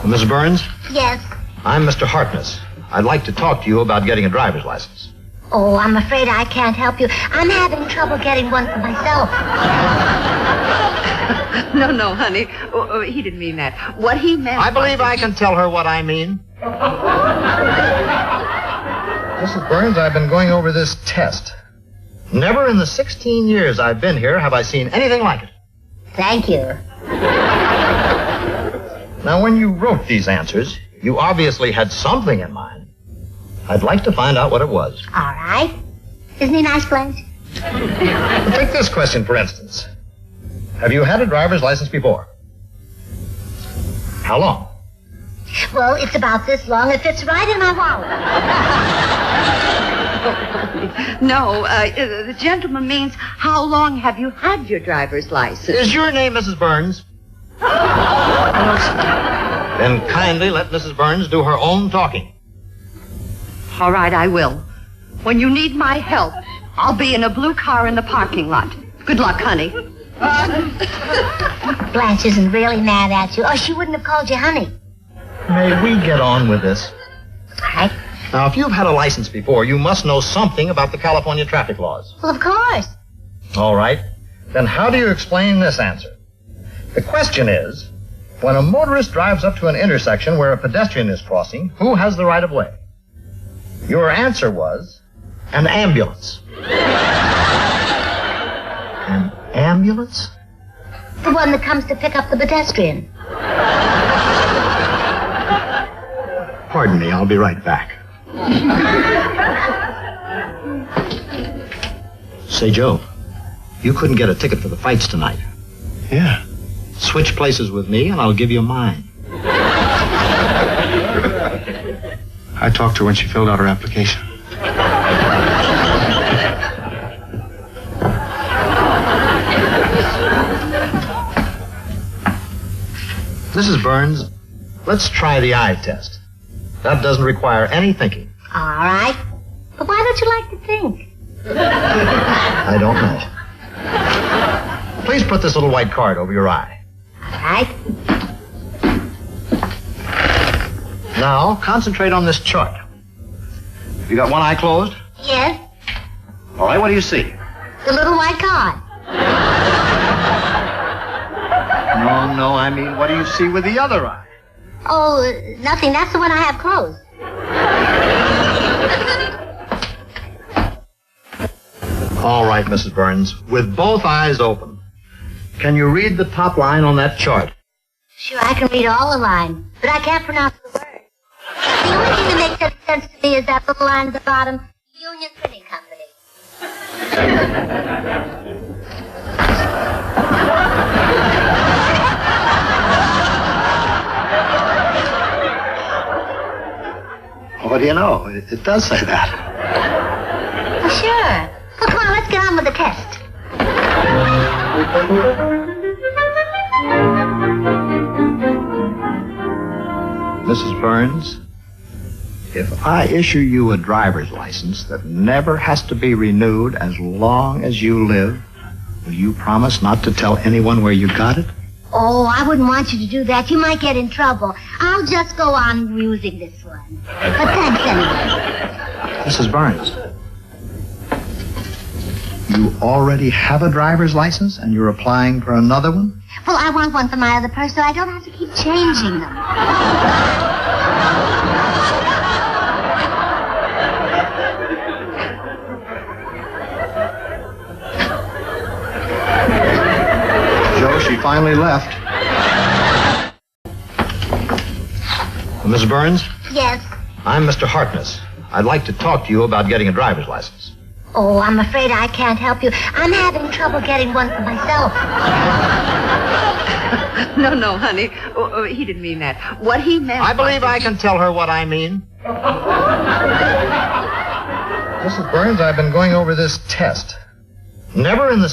Miss Burns? Yes. I'm Mr. Harkness. I'd like to talk to you about getting a driver's license. Oh, I'm afraid I can't help you. I'm having trouble getting one for myself. No, honey. He didn't mean that. What he meant... I believe I can tell her what I mean. Mrs. Burns, I've been going over this test. Never in the 16 years I've been here have I seen anything like it. Thank you. Now, when you wrote these answers, you obviously had something in mind. I'd like to find out what it was. All right. Isn't he nice, Blanche? Take this question, for instance. Have you had a driver's license before? How long? Well, it's about this long. It fits right in my wallet. No, the gentleman means how long have you had your driver's license? Is your name Mrs. Burns? Then kindly let Mrs. Burns do her own talking. All right, I will. When you need my help, I'll be in a blue car in the parking lot. Good luck, honey. Blanche isn't really mad at you, or she wouldn't have called you honey. May we get on with this? All right. Now, if you've had a license before, you must know something about the California traffic laws. Well, of course. All right. Then how do you explain this answer? The question is, when a motorist drives up to an intersection where a pedestrian is crossing, who has the right of way? Your answer was an ambulance. An ambulance? The one that comes to pick up the pedestrian. Pardon me, I'll be right back. Say, Joe, you couldn't get a ticket for the fights tonight. Yeah. Switch places with me and I'll give you mine. I talked to her when she filled out her application. Mrs. Burns, let's try the eye test. That doesn't require any thinking. All right. But why don't you like to think? I don't know. Please put this little white card over your eye. All right. Now, concentrate on this chart. You got one eye closed? Yes. All right, what do you see? The little white card. No, I mean, what do you see with the other eye? Oh, nothing. That's the one I have closed. All right, Mrs. Burns, with both eyes open, can you read the top line on that chart? Sure, I can read all the lines, but I can't pronounce the word. The only thing that makes any sense to me is that little line at the bottom, Union Printing Company. What do you know? It does say that. Well, sure. Well, come on, let's get on with the test. Mrs. Burns, if I issue you a driver's license that never has to be renewed as long as you live, will you promise not to tell anyone where you got it? Oh, I wouldn't want you to do that. You might get in trouble. I'll just go on using this one. But thanks anyway. Mrs. Burns, you already have a driver's license and you're applying for another one? Well, I want one for my other purse so I don't have to keep changing them. Joe, she finally left. Mrs. Burns? Yes. I'm Mr. Harkness. I'd like to talk to you about getting a driver's license. Oh, I'm afraid I can't help you. I'm having trouble getting one for myself. No, honey. He didn't mean that. What he meant... I believe I can tell her what I mean. Mrs. Burns, I've been going over this test. Never in the